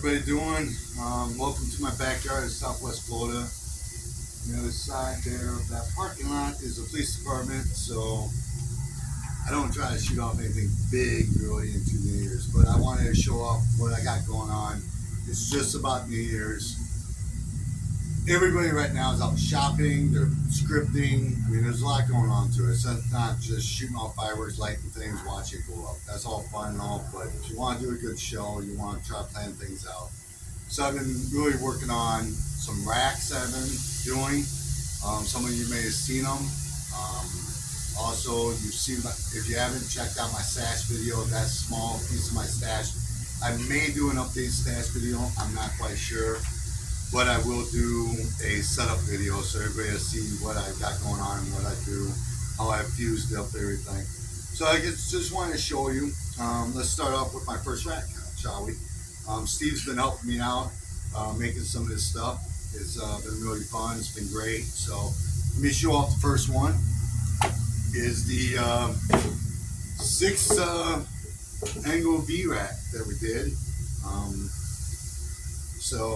everybody doing? Welcome to my backyard in Southwest Florida. On the other side there of that parking lot is the police department, so I don't try to shoot off anything big really into New Year's, but I wanted to show off what I got going on. It's just about New Year's. Everybody right now is out shopping, they're scripting. I mean, there's a lot going on to it. So it's not just shooting off fireworks, lighting things, watching it go up. That's all fun and all, but if you want to do a good show, you want to try to plan things out. So I've been really working on some racks I've been doing. Some of you may have seen them. Also, you've seen, if you haven't checked out my stash video, that small piece of my stash. I may do an update stash video, I'm not quite sure. But I will do a setup video so everybody will see what I've got going on and what I do, how I've fused up everything. So I just wanted to show you. Let's start off with my first rack, shall we? Steve's been helping me out making some of this stuff. It's been really fun. It's been great. So let me show off the first one. Is the 6 angle V rack that we did.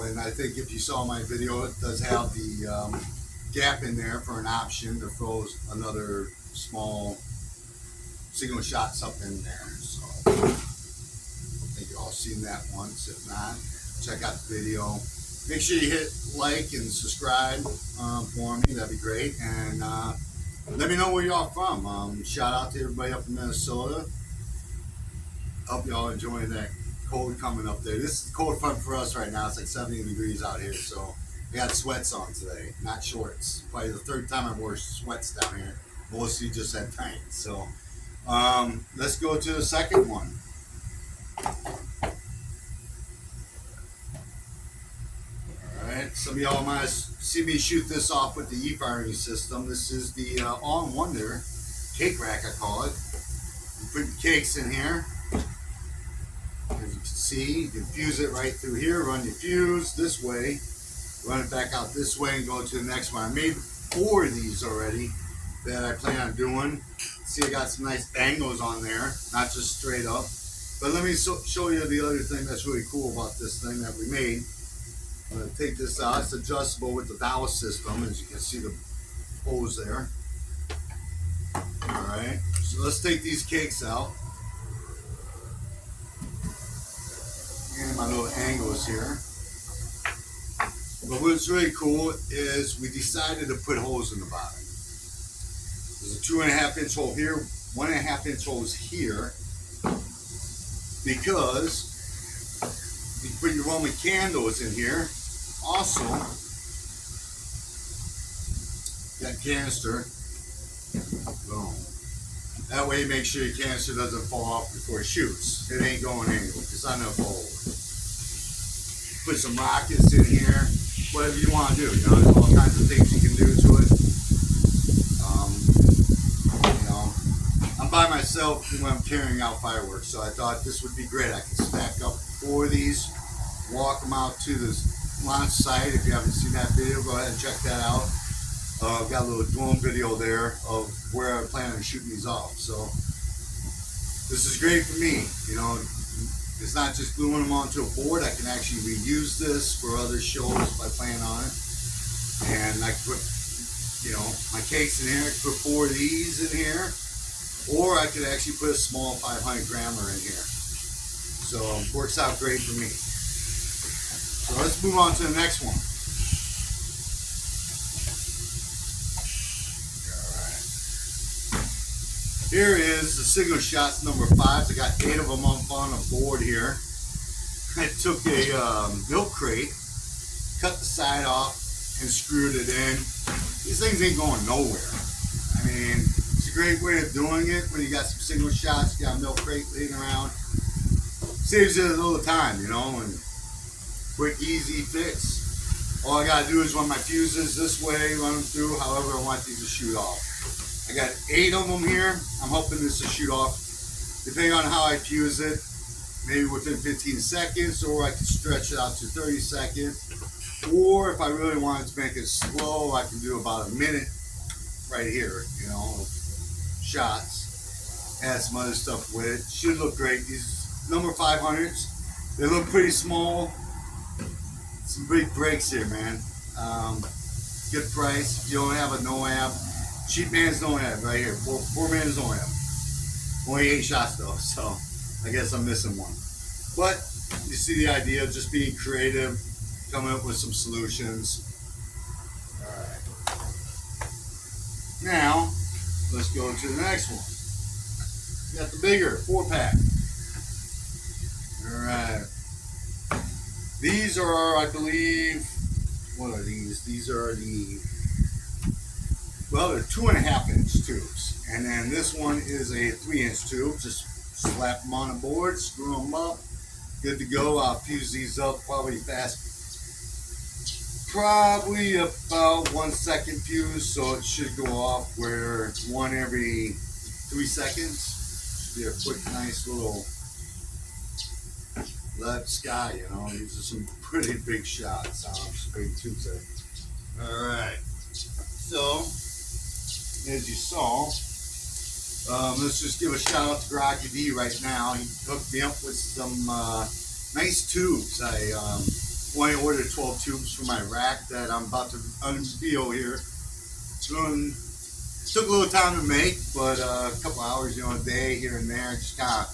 And I think if you saw my video, it does have the gap in there for an option to throw another small single shot something in there. So I think you all seen that once. If not, check out the video. Make sure you hit like and subscribe for me. That'd be great. And let me know where y'all from. Shout out to everybody up in Minnesota. Hope y'all enjoying that cold coming up there. This is cold front for us right now. It's like 70 degrees out here, so I got sweats on today, not shorts. Probably the third time I wore sweats down here. Mostly just had tights. So let's go to the second one. Alright, some of y'all might see me shoot this off with the e-firing system. This is the all-in-wonder cake rack, I call it. You put the cakes in here. As you can see, you can fuse it right through here, run your fuse this way, run it back out this way and go to the next one. I made 4 of these already that I plan on doing. See, I got some nice angles on there, not just straight up. But let me show you the other thing that's really cool about this thing that we made. I'm going to take this out. It's adjustable with the dowel system, as you can see the holes there. Alright, so let's take these cakes out. And my little angles here. But what's really cool is we decided to put holes in the bottom. There's a 2.5-inch hole here, 1.5-inch holes here, because you put your Roman candles in here. Also, that canister, boom. That way, make sure your canister doesn't fall off before it shoots. It ain't going anywhere. It's not enough hole. Put some rockets in here. Whatever you want to do. You know, there's all kinds of things you can do to it. You know, I'm by myself when I'm carrying out fireworks, so I thought this would be great. I can stack up 4 of these, walk them out to the launch site. If you haven't seen that video, go ahead and check that out. I've got a little drone video there of where I plan on shooting these off. So this is great for me. You know, it's not just gluing them onto a board. I can actually reuse this for other shows if I plan on it. And I can put, you know, my cakes in here. I can put 4 of these in here. Or I could actually put a small 500 grammer in here. So it works out great for me. So let's move on to the next one. Here is the signal shots number 5. I got 8 of them up on a board here. I took a milk crate, cut the side off, and screwed it in. These things ain't going nowhere. I mean, it's a great way of doing it when you got some signal shots, you got a milk crate laying around. Saves you a little time, you know, and quick, easy fix. All I gotta do is run my fuses this way, run them through however I want these to shoot off. I got 8 of them here. I'm hoping this will shoot off, depending on how I fuse it, maybe within 15 seconds, or I can stretch it out to 30 seconds. Or if I really wanted to make it slow, I can do about a minute right here, you know, shots. Add some other stuff with it. Should look great. These number 500s, they look pretty small. some big breaks here, man. Um, Good price. If you don't have a no amp, cheap man's no amp right here. Four man's no amp. Only 8 shots though, so I guess I'm missing one. But you see the idea of just being creative, coming up with some solutions. All right. Now let's go to the next one. We got the bigger 4-pack. All right. These are, I believe, what are these? These are well, they're 2.5-inch tubes. And then this one is a 3-inch tube. Just slap them on a board, screw them up, good to go. I'll fuse these up probably about 1 second fuse, so it should go off where one every 3 seconds. Should be a quick, nice little lead sky, you know. These are some pretty big shots. Some big tubes there. All right. So, as you saw, let's just give a shout out to Groggy D right now. He hooked me up with some nice tubes. I only ordered 12 tubes for my rack that I'm about to unveil here. Took a little time to make, but a couple hours, you know, a day here and there, just kind of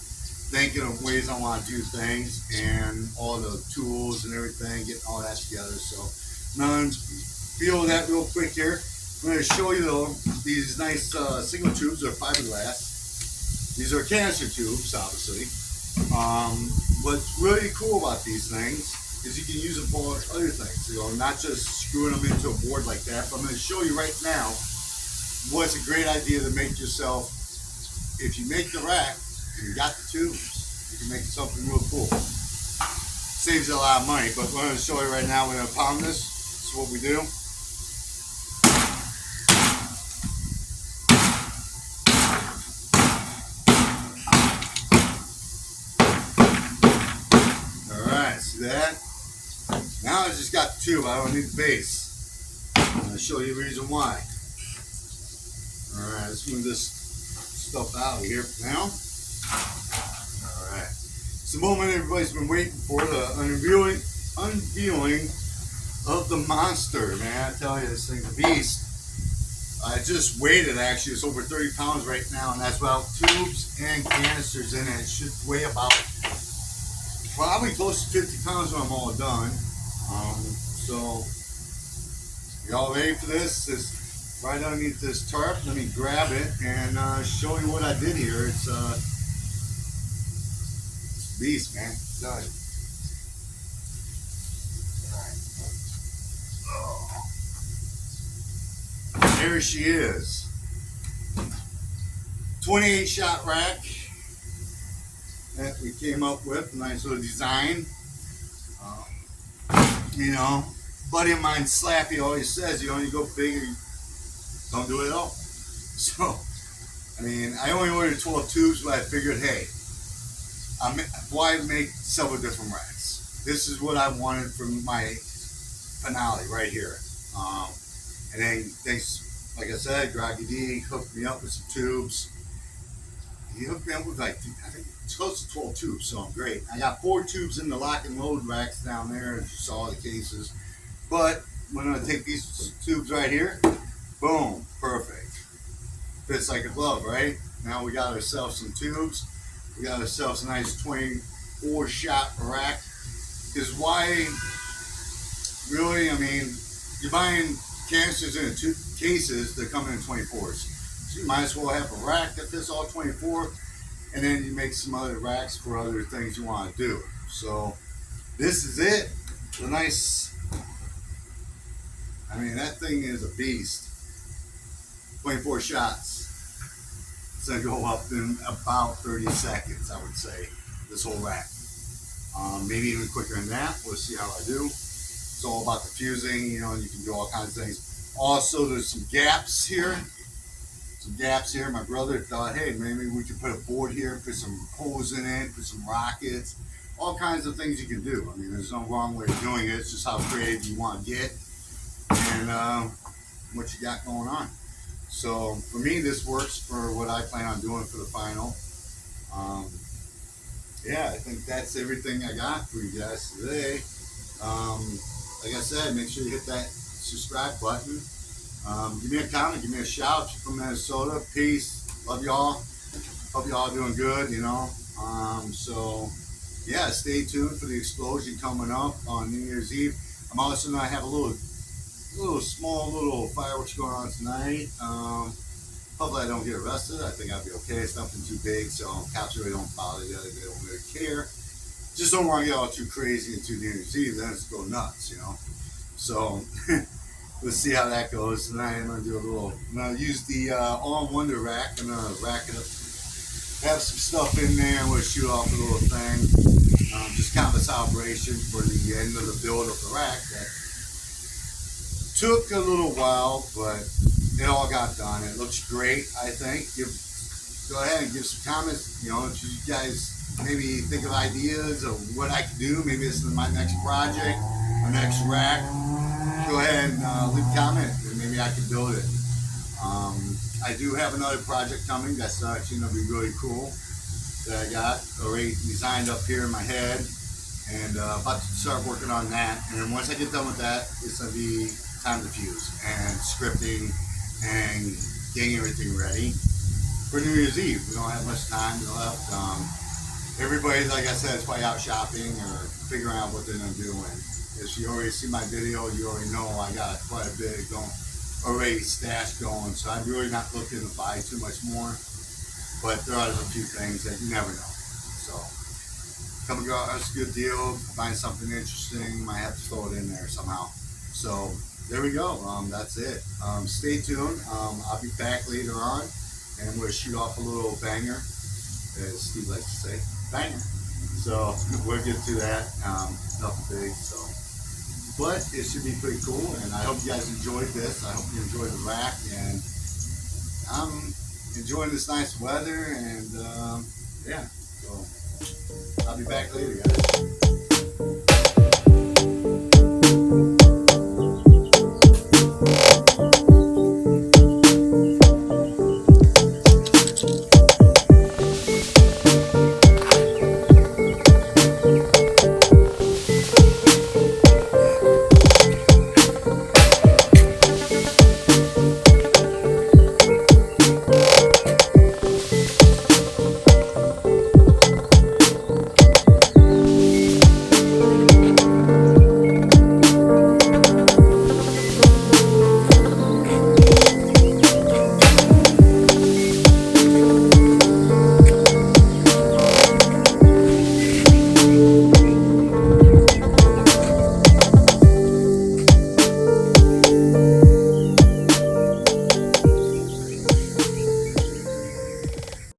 thinking of ways I want to do things and all the tools and everything, getting all that together. So I'm going to unveil that real quick here. I'm going to show you though, these nice single tubes are fiberglass. These are canister tubes, obviously. What's really cool about these things is you can use them for other things, you know, not just screwing them into a board like that. But I'm going to show you right now what's a great idea to make yourself. If you make the rack and you got the tubes, you can make something real cool. Saves you a lot of money, but we're going to show you right now. We're going to pound this. This is what we do. That. Now I just got the tube. I don't need the base. I'm going to show you the reason why. Alright, let's move this stuff out of here for now. Alright. It's the moment everybody's been waiting for, the unveiling of the monster, man. I tell you, this thing's a beast. I just weighed it actually. It's over 30 pounds right now, and that's without tubes and canisters in it. It should weigh about probably close to 50 pounds when I'm all done. So, y'all ready for this? This right underneath this tarp. Let me grab it and show you what I did here. It's a beast, man. Done. There she is. 28-shot rack that we came up with. A nice little design. You know, buddy of mine, Slappy, always says you only go big or you don't do it at all. So, I mean, I only ordered 12 tubes, but I figured, hey, why make several different racks? This is what I wanted for my finale right here. And then, thanks, like I said, Groggy D hooked me up with some tubes. He hooked me up with like, I think it's close to 12 tubes, so I'm great. I got 4 tubes in the lock and load racks down there, as you saw the cases. But we're going to take these tubes right here. Boom, perfect. Fits like a glove, right? Now we got ourselves some tubes. We got ourselves a nice 24-shot rack. Because why, really, I mean, you're buying canisters in cases that come in 24s. So you might as well have a rack that fits all 24, and then you make some other racks for other things you want to do. So this is it. The nice, I mean, that thing is a beast. 24 shots. It's gonna go up in about 30 seconds, I would say, this whole rack. Maybe even quicker than that. We'll see how I do. It's all about the fusing, you know, and you can do all kinds of things. Also, there's some gaps here. My brother thought, hey, maybe we could put a board here, put some holes in it, put some rockets, all kinds of things you can do. I mean, there's no wrong way of doing it. It's just how creative you want to get and what you got going on. So for me, this works for what I plan on doing for the final. Yeah, I think that's everything I got for you guys today. like I said, make sure you hit that subscribe button. Give me a comment, give me a shout. You're from Minnesota. Peace. Love y'all. Hope y'all doing good, you know. So yeah, stay tuned for the explosion coming up on New Year's Eve. I'm also gonna have a small little fireworks going on tonight. Hopefully I don't get arrested. I think I'll be okay. It's nothing too big, so cops really don't bother you. They don't really care. Just don't want to get all too crazy into New Year's Eve. Then it's go nuts, you know. So let's see how that goes tonight. I'm gonna do a little. I'm gonna use the all wonder rack. I'm gonna rack it up. Have some stuff in there. I'm gonna shoot off a little thing. Just kind of a celebration for the end of the build of the rack. That took a little while, but it all got done. It looks great, I think. Go ahead and give some comments. You know, if you guys maybe think of ideas of what I can do. Maybe this is my next project, my next rack. Go ahead and leave a comment, and maybe I can build it. I do have another project coming that's actually going to be really cool that I got already designed up here in my head, and about to start working on that. And then once I get done with that, it's going to be time to fuse and scripting and getting everything ready for New Year's Eve. We don't have much time left. Everybody, like I said, is probably out shopping or figuring out what they're going to do. And if you already see my video, you already know I got quite a bit going, already stashed going. So I'm really not looking to buy too much more. But there are a few things that you never know. So come across a good deal, find something interesting, might have to throw it in there somehow. So there we go. That's it. Stay tuned. I'll be back later on, and we'll shoot off a little banger, as Steve likes to say, banger. So we'll get to that. Nothing big. So, but it should be pretty cool, and I hope you guys enjoyed this. I hope you enjoyed the rack, and I'm enjoying this nice weather, and yeah. So I'll be back later, guys.